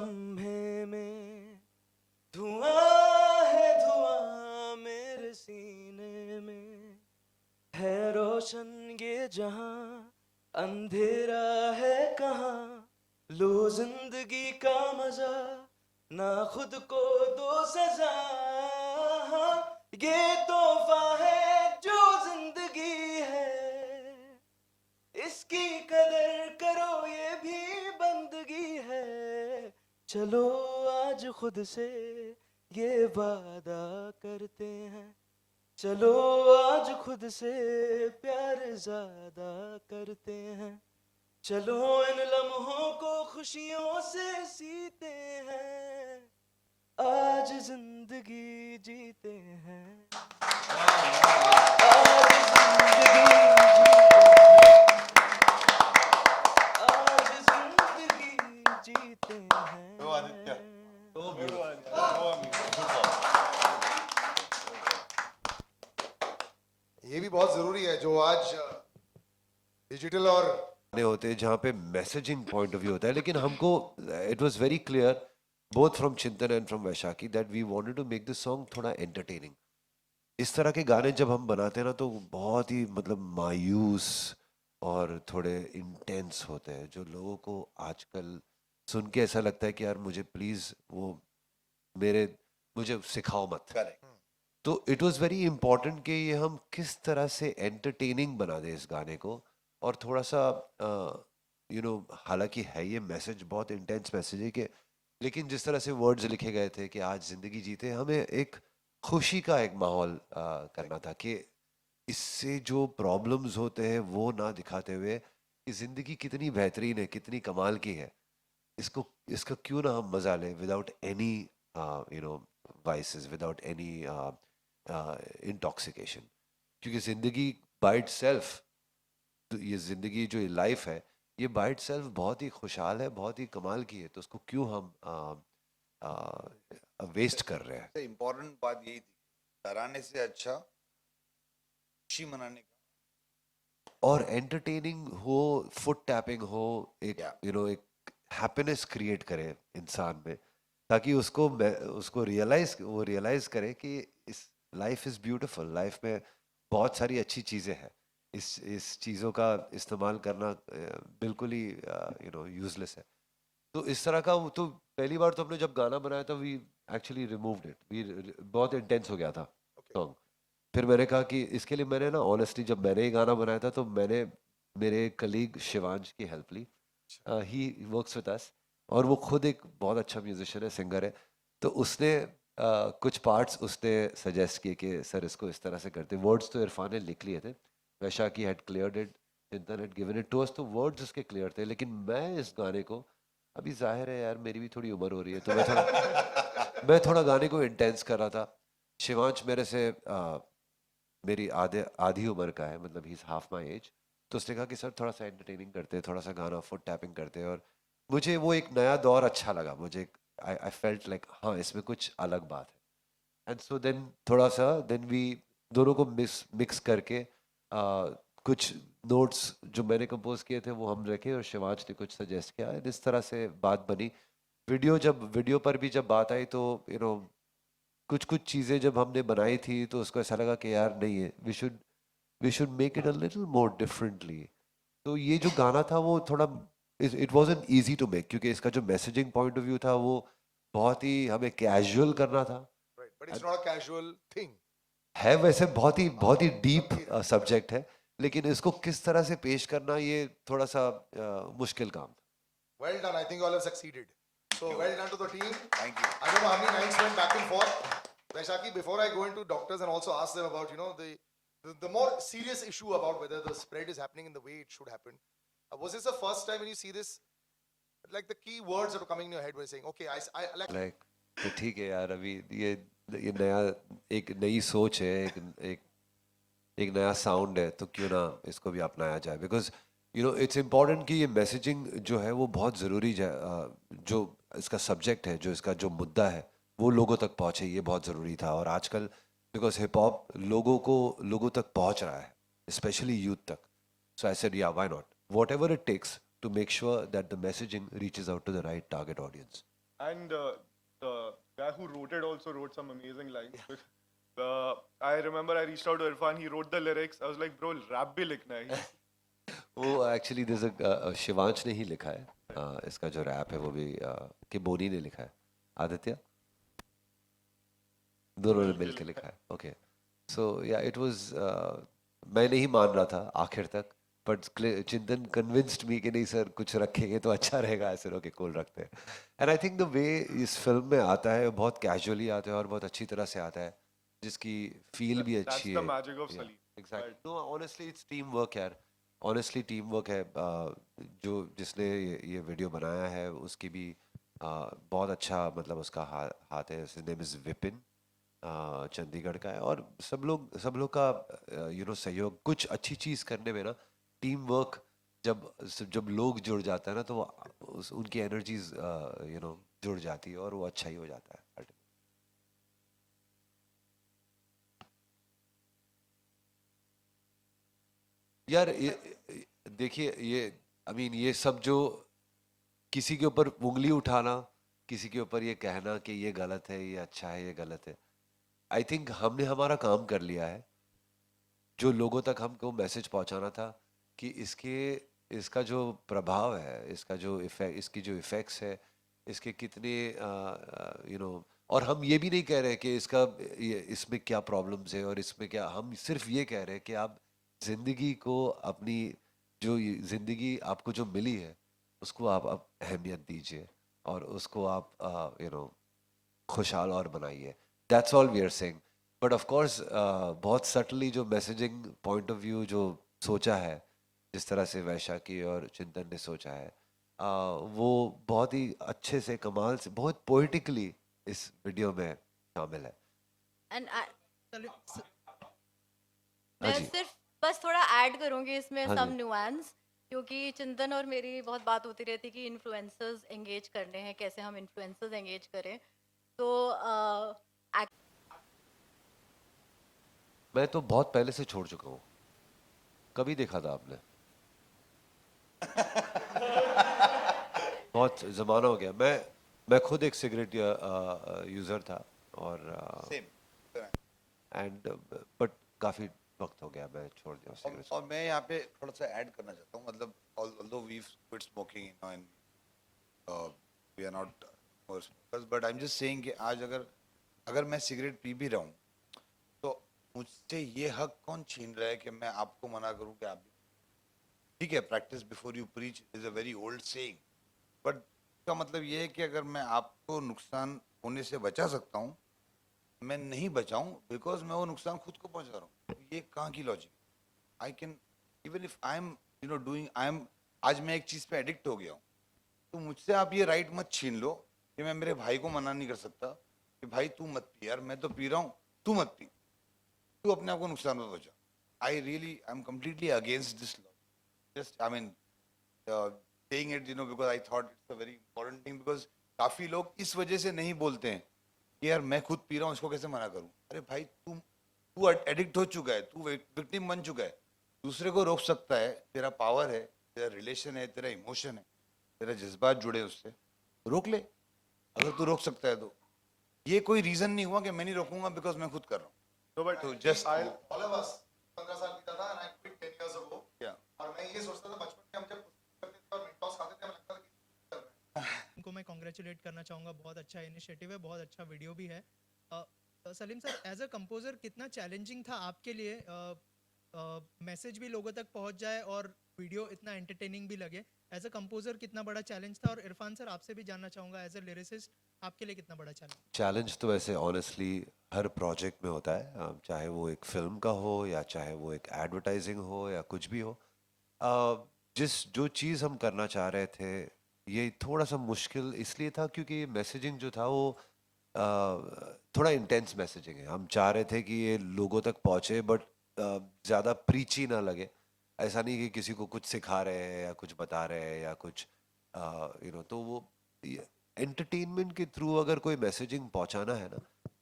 लम्हे में धुआं है, धुआं मेरे सीने में है रोशन ये जहां, अंधेरा है कहाँ। लो जिंदगी का मजा, ना खुद को दो सजा, ये तोहफा है जो जिंदगी है, इसकी कदर करो ये भी बंदगी है। चलो आज खुद से ये वादा करते हैं, चलो आज खुद से प्यार ज्यादा करते हैं, चलो इन लम्हों को खुशियों से सीते हैं, आज जिंदगी जीते हैं, आज जिंदगी जीते हैं। तो आदित्य, तो ये भी बहुत जरूरी है जो आज डिजिटल और होते हैं जहाँ पे मैसेजिंग पॉइंट ऑफ व्यू होता है, लेकिन हमको it was very clear both from Chintan and from Vaishakhi that we wanted to make this song थोड़ा एंटरटेनिंग। इस तरह के गाने जब हम बनाते हैं ना तो बहुत ही मतलब मायूस और थोड़े इंटेंस होते हैं, जो लोगों को आजकल सुन के ऐसा लगता है कि यार मुझे प्लीज वो मुझे सिखाओ मत। करेक्ट। तो इट वाज वेरी इंपॉर्टेंट कि ये हम किस तरह से एंटरटेनिंग बना दें इस गाने को, और थोड़ा सा हालांकि है ये मैसेज बहुत इंटेंस मैसेज है कि, लेकिन जिस तरह से वर्ड्स लिखे गए थे कि आज जिंदगी जीते, हमें एक खुशी का एक माहौल करना था कि इससे जो प्रॉब्लम्स होते हैं वो ना दिखाते हुए कि जिंदगी कितनी बेहतरीन है, कितनी कमाल की है, इसका क्यों ना हम मजा लें without any vices, without any intoxication. क्योंकि जिंदगी बाय इटसेल्फ, तो ये जिंदगी जो लाइफ है ये बाय इटसेल्फ बहुत ही खुशहाल है, बहुत ही कमाल की है, तो उसको क्यों हम वेस्ट कर रहे हैं। इम्पोर्टेंट बात यही थी, डराने से अच्छा खुशी मनाने का और एंटरटेनिंग हो, फुट टैपिंग हो, एक Yeah. एक हैप्पीनेस क्रिएट करे इंसान में, ताकि उसको रियलाइज करे कि इस लाइफ इज ब्यूटीफुल, लाइफ में बहुत सारी अच्छी चीज़ें हैं, इस चीज़ों का इस्तेमाल करना बिल्कुल ही यूजलेस है। तो इस तरह का तो पहली बार तो हमने जब गाना बनाया था we actually removed it, we बहुत इंटेंस हो गया था सॉन्ग। फिर मैंने कहा कि इसके लिए मैंने ना ऑनेस्टली जब मैंने ये गाना बनाया था तो मैंने मेरे कलीग शिवांश की हेल्प ली। ही वर्क्स विद अस और वो खुद एक बहुत अच्छा म्यूजिशियन है, सिंगर है। तो उसने कुछ पार्ट्स उसने सजेस्ट किए कि सर इसको इस तरह से करते। वर्ड्स तो इरफान ने लिख लिए थे, Vaishakhi had cleared it, Chintan had given it to us, तो वर्ड्स उसके क्लियर थे। लेकिन मैं इस गाने को, अभी जाहिर है यार मेरी भी थोड़ी उम्र हो रही है तो मैं थोड़ा गाने को इंटेंस कर रहा था। शिवांश मेरे से मेरी आधी उम्र का है, मतलब he is half my age. तो उसने कहा कि सर थोड़ा सा एंटरटेनिंग करते हैं, थोड़ा सा गाना फुट टैपिंग करते हैं, और मुझे वो एक नया दौर अच्छा लगा। मुझे आई फेल्ट लाइक हाँ इसमें कुछ अलग बात है। एंड सो देन थोड़ा सा देन वी दोनों को मिक्स करके कुछ नोट्स जो मैंने कंपोज किए थे वो हम रखे और शिवांश ने कुछ सजेस्ट किया, and इस तरह से बात बनी। वीडियो पर भी जब बात आई तो कुछ कुछ चीज़ें जब हमने बनाई थी तो उसको ऐसा लगा कि यार नहीं है, we should make it a little more differently. तो ये जो गाना था वो थोड़ा it wasn't easy to make, क्योंकि इसका जो मैसेजिंग पॉइंट ऑफ व्यू था वो बहुत ही हमें कैजुअल करना था। right, but it's not a casual thing. है वैसे बहुत ही डीप सब्जेक्ट है, लेकिन इसको किस तरह से पेश करना ये थोड़ा सा मुश्किल काम था। Well done. I think you all have succeeded. So well done to the team. Thank you. I don't know how many nights went back and forth. Vaishaki, before I go into doctors and also ask them about the more serious issue about whether the spread is happening in the way it should happen. Was this the first time when you see this? Like the key words that are coming in your head when you're saying, okay, I like. तो ठीक है यार, अभी ये नया एक नई सोच है, एक नया साउंड है, तो क्यों ना इसको भी अपनाया जाए। बिकॉज इट्स इम्पॉर्टेंट कि ये मैसेजिंग जो है वो बहुत ज़रूरी है, जो इसका सब्जेक्ट है, जो इसका जो मुद्दा है वो लोगों तक पहुँचे, ये बहुत ज़रूरी था। और आजकल बिकॉज हिप हॉप लोगों तक पहुँच रहा है, स्पेशली यूथ तक। So I said yeah why not, whatever it takes to make sure that the messaging reaches out to the right target audience. And the guy who wrote it also wrote some amazing lines. I remember I reached out to Irfan. He wrote the lyrics. I was like, bro, rap भी लिखना है. वो actually Shivansh ने ही लिखा है इसका जो rap है वो भी कि बोनी ने लिखा है आदित्य दोनों ने मिलकर लिखा है ओके सो या इट वाज मैं नहीं मान रहा था आखिर तक बट चिंतन कन्विंस्ड मी कि नहीं सर कुछ रखेंगे तो अच्छा रहेगा ऐसे ओके कूल रखते हैं and I think the way इस फिल्म में आता है बहुत कैजुअली आता है और बहुत अच्छी तरह से आता है जिसकी फील भी That's अच्छी the है magic of Salim. Exactly know honestly its team work यार ऑनेस्टली टीम वर्क है जो जिसने ये वीडियो बनाया है उसकी भी बहुत अच्छा मतलब उसका हाथ है उसका नेम इज़ विपिन चंडीगढ़ का है और सब लोग का यू नो सहयोग कुछ अच्छी चीज़ करने में ना टीम वर्क जब लोग जुड़ जाता है ना तो उनकी एनर्जीज यू नो जुड़ जाती है और वो अच्छा ही हो जाता है ultimately। यार देखिए ये आई मीन ये सब जो किसी के ऊपर उंगली उठाना किसी के ऊपर ये कहना कि ये गलत है ये अच्छा है ये गलत है आई थिंक हमने हमारा काम कर लिया है जो लोगों तक हमको मैसेज पहुंचाना था कि इसका जो प्रभाव है इसका जो इफेक्ट इसकी जो इफेक्ट्स है इसके कितने यू नो और हम ये भी नहीं कह रहे कि इसमें क्या प्रॉब्लम्स है और इसमें क्या हम सिर्फ ये कह रहे हैं कि आप जिंदगी को अपनी जिंदगी आपको जो मिली है उसको आप अहमियत दीजिए और उसको आप यू नो खुशहाल और बनाइए that's all we are saying but of course बहुत सटली जो मैसेजिंग पॉइंट ऑफ व्यू जो सोचा है जिस तरह से वैशाखी और चिंतन ने सोचा है वो बहुत ही अच्छे से कमाल से बहुत पोइटिकली इस वीडियो में शामिल है एंड सलीम हाँ मैं जी सिर्फ बस थोड़ा ऐड करूंगी इसमें हाँ सम जी। न्यूएंस क्योंकि चिंतन और मेरी बहुत बात होती रहती कि इन्फ्लुएंसर्स एंगेज करने हैं कैसे हम इन्फ्लुएंसर्स एंगेज करें तो मैं तो बहुत पहले से छोड़ चुका हूँ कभी देखा था आपने बहुत जमाना हो गया मैं खुद एक सिगरेट यूजर था और सेम एंड बट काफी वक्त हो गया मैं छोड़ दिया सिगरेट और मैं यहाँ पे थोड़ा सा ऐड करना चाहता हूँ मतलब although we've quit smoking you know and we are not more smokers but I'm just saying कि आज अगर मैं सिगरेट पी भी रहा हूँ तो मुझसे ये हक कौन छीन रहा है कि मैं आपको मना करूँ कि आप भी ठीक है practice before you preach is a very old saying but इसका मतलब ये है कि अगर मैं आपको नुकसान होने से बचा सकता हूँ मैं नहीं बचाऊं बिकॉज मैं वो नुकसान खुद को पहुंचा रहा हूँ तो ये कहाँ की logic I can even if I am you know doing I am आज मैं एक चीज़ पे एडिक्ट हो गया हूँ तो मुझसे आप ये राइट मत छीन लो कि मैं मेरे भाई को मना नहीं कर सकता कि भाई तू मत पी यार मैं तो पी रहा हूँ तू मत पी तू अपने आप को नुकसान मत पहुंचा I am completely against this law just I mean saying it you know because I thought it's a very important thing because काफी लोग इस वजह से नहीं बोलते हैं कि यार मैं खुद पी रहा हूँ इसको कैसे मना करूँ अरे भाई तू एडिक्ट हो चुका है तू विक्टिम बन चुका है दूसरे को रोक सकता है तेरा पावर है तेरा रिलेशन है तेरा इमोशन है तेरा जज्बात जुड़े उससे रोक ले अगर तू रोक सकता है तो ये कोई रीजन नहीं हुआ कि मैं नहीं रोकूंगा बिकॉज मैं खुद कर रहा हूँ No, but तो जस्ट all of us 15 साल पीता था and I quit 10 years ago क्या और मैं ये सोचता था बचपन में हम जब करते थे और मिनटॉस खाते थे हमें लगता था कि कर रहे हैं उनको मैं कॉन्ग्रेचुलेट करना चाहूँगा बहुत अच्छा इनिशिएटिव है बहुत अच्छा वीडियो भी है Salim sir as a composer कितना चैलेंजिंग था आपके लिए मैसेज भी लोगों तक पहुंच जाए और वीडियो इतना एंटरटेनिंग भी लगे एज अ कंपोजर कितना बड़ा चैलेंज था और इरफान सर आपसे भी जानना चाहूँगा एज अ लिरिसिस्ट आपके लिए कितना बड़ा चैलेंज चैलेंज तो वैसे ऑनेस्टली हर प्रोजेक्ट में होता है चाहे वो एक फिल्म का हो या चाहे वो एक एडवर्टाइजिंग हो या कुछ भी हो जो चीज़ हम करना चाह रहे थे ये थोड़ा सा मुश्किल इसलिए था क्योंकि मैसेजिंग जो था वो थोड़ा इंटेंस मैसेजिंग है हम चाह रहे थे कि ये लोगों तक पहुँचे बट ज़्यादा प्रीची ना लगे ऐसा नहीं कि किसी को कुछ सिखा रहे हैं या कुछ बता रहे हैं या कुछ यू नो तो वो एंटरटेनमेंट के थ्रू अगर कोई मैसेजिंग पहुंचाना है ना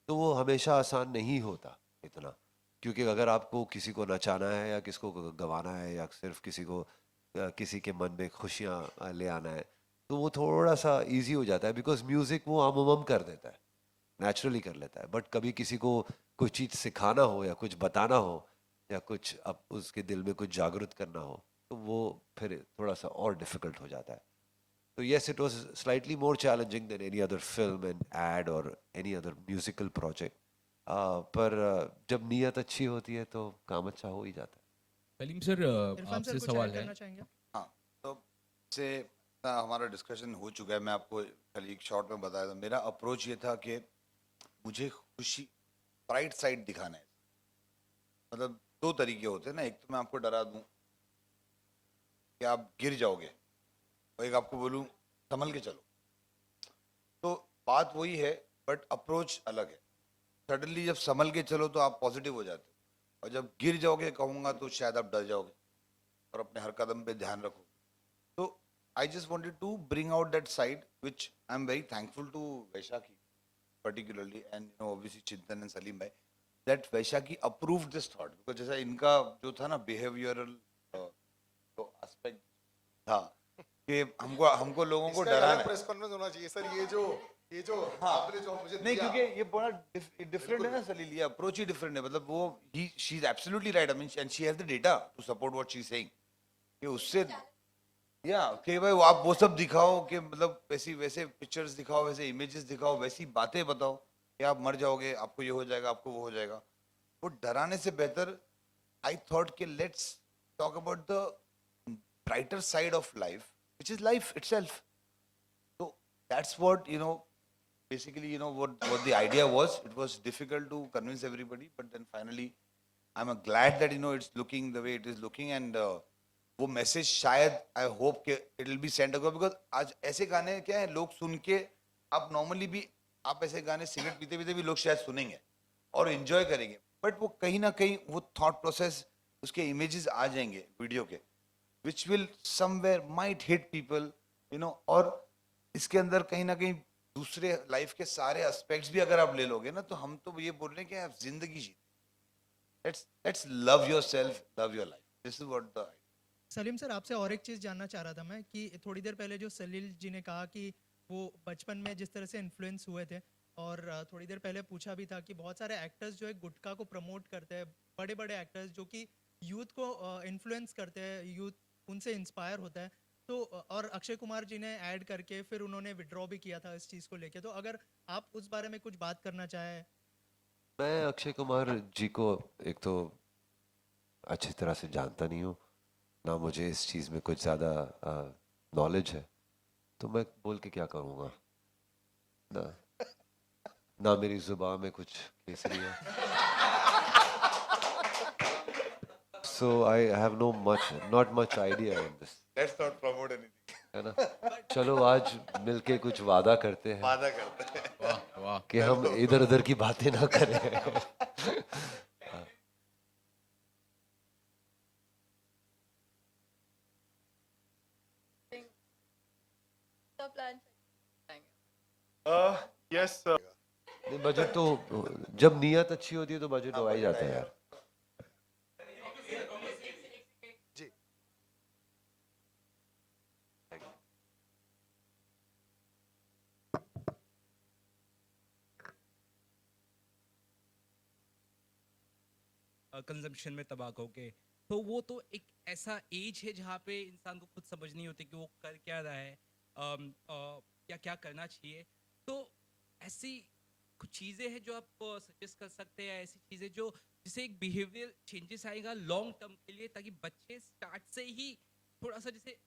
तो वो हमेशा आसान नहीं होता इतना क्योंकि अगर आपको किसी को नचाना है या किसी को गवाना है या सिर्फ किसी के मन में खुशियाँ ले आना है तो वो थोड़ा सा इजी हो जाता है, बिकॉज म्यूजिक वो आम कर देता है, नेचुरली कर लेता है। बट कभी किसी को कोई चीज़ सिखाना हो या कुछ बताना हो या कुछ अब उसके दिल में कुछ जागृत करना हो, तो वो फिर थोड़ा सा और डिफिकल्ट हो जाता है। So yes, it was slightly more challenging than any other film and ad or any other musical project. पर जब नीयत अच्छी होती है तो काम अच्छा हो ही जाता है। सलीम सर, इरफान सर आपसे कुछ सवाल ऐड है। करना चाहेंगे? हाँ, तो से हमारा डिस्कशन हो चुका है। मैं आपको खाली एक शॉर्ट में बताया था। मेरा अप्रोच ये था कि मुझे खुशी, ब्राइट साइड दिखाना है। मतलब दो तरीके होते हैं ना, एक तो मैं आपको डरा दूं कि आप गिर जाओगे, और एक आपको बोलूं संभल के चलो। तो बात वही है, बट अप्रोच अलग है। सडनली जब संभल के चलो तो आप पॉजिटिव हो जाते हो, और जब गिर जाओगे कहूंगा तो शायद आप डर जाओगे और अपने हर कदम पे ध्यान रखो। तो I just wanted to bring out that side which I am very thankful to Vaishakhi particularly, and you know obviously Chintan and Salim bhai, that Vaishakhi approved this thought, because जैसा इनका जो था ना behavioral तो aspect था कि हमको लोगों को इसका एक डराना अलग है। प्रेस कॉन्फ्रेंस होना चाहिए सर। ये जो हाँ, आपने जो मुझे नहीं, दिया, क्योंकि ये बड़ा डिफरेंट है ना सलील, ये अप्रोच ही डिफरेंट है। मतलब वो she is absolutely right, I mean, and she has the data to support what she is saying, कि उससे या कि भाई आप वो सब दिखाओ कि मतलब वैसे पिक्चर्स दिखाओ, वैसे इमेजेस दिखाओ, वैसी बातें बताओ कि आप मर जाओगे, आपको ये हो जाएगा, आपको वो हो जाएगा। वो डराने से बेहतर आई थॉट कि let's talk about the brighter side of life, which is life itself. So that's what, you know, basically, you know, what the idea was. It was difficult to convince everybody, but then finally, I'm glad that, you know, it's looking the way it is looking, and वो message शायद I hope कि it will be send across, because आज ऐसे गाने क्या है, लोग सुन के, आप नॉर्मली भी आप ऐसे गाने सिगरेट पीते पीते भी लोग शायद सुनेंगे और एंजॉय करेंगे, बट वो कहीं ना कहीं वो थॉट प्रोसेस, उसके इमेजेस आ जाएंगे वीडियो के, which will somewhere might hit people, you know. और इसके अंदर कहीं ना कहीं दूसरे लाइफ के सारे एस्पेक्ट्स भी अगर आप ले लोगे ना, तो हम तो ये बोल रहे हैं कि आप जिंदगी जी, let's love yourself, love your life, this is what the. Salim sir, आपसे और एक चीज़ जानना चाह रहा था मैं कि थोड़ी देर पहले जो सलील जी ने कहा कि वो बचपन में जिस तरह से इन्फ्लुएंस हुए थे, और थोड़ी देर पहले पूछा भी था कि बहुत सारे एक्टर्स जो है गुटखा को प्रमोट करते हैं, बड़े बड़े एक्टर्स जो कि यूथ को इन्फ्लुएंस करते हैं, यूथ उनसे इंस्पायर होता है। तो और अक्षय कुमार जी ने ऐड करके फिर उन्होंने विड्रॉ भी किया था इस चीज़ को लेके। तो अगर आप उस बारे में कुछ बात करना चाहें। मैं अक्षय कुमार जी को एक तो अच्छी तरह से जानता नहीं हूँ, ना मुझे इस चीज़ में कुछ ज़्यादा नॉलेज है, तो मैं बोल के क्या करूँगा ना, ना मेरी जुबान में कुछ केसरी है। So I have not much idea in this, let's not promote anything, है ना। चलो आज मिलके कुछ वादा करते हैं वादा करते हैं। वाह वाह। कि हम इधर उधर की बातें ना करें। सब प्लान Yes, नहीं, बजट तो जब नीयत अच्छी होती है तो बजट हो ही जाता है यार। जी कंजम्पशन में तबाक होके, तो वो तो एक ऐसा एज है जहाँ पे इंसान को खुद समझ नहीं होती कि वो कर क्या रहा है, या क्या करना चाहिए। तो ऐसी कुछ चीज़ें हैं जो आप सजेस्ट कर सकते हैं, ऐसी चीज़ें जो जिससे एक बिहेवियर चेंजेस आएगा लॉन्ग टर्म के लिए, ताकि बच्चे स्टार्ट से ही थोड़ा सा जैसे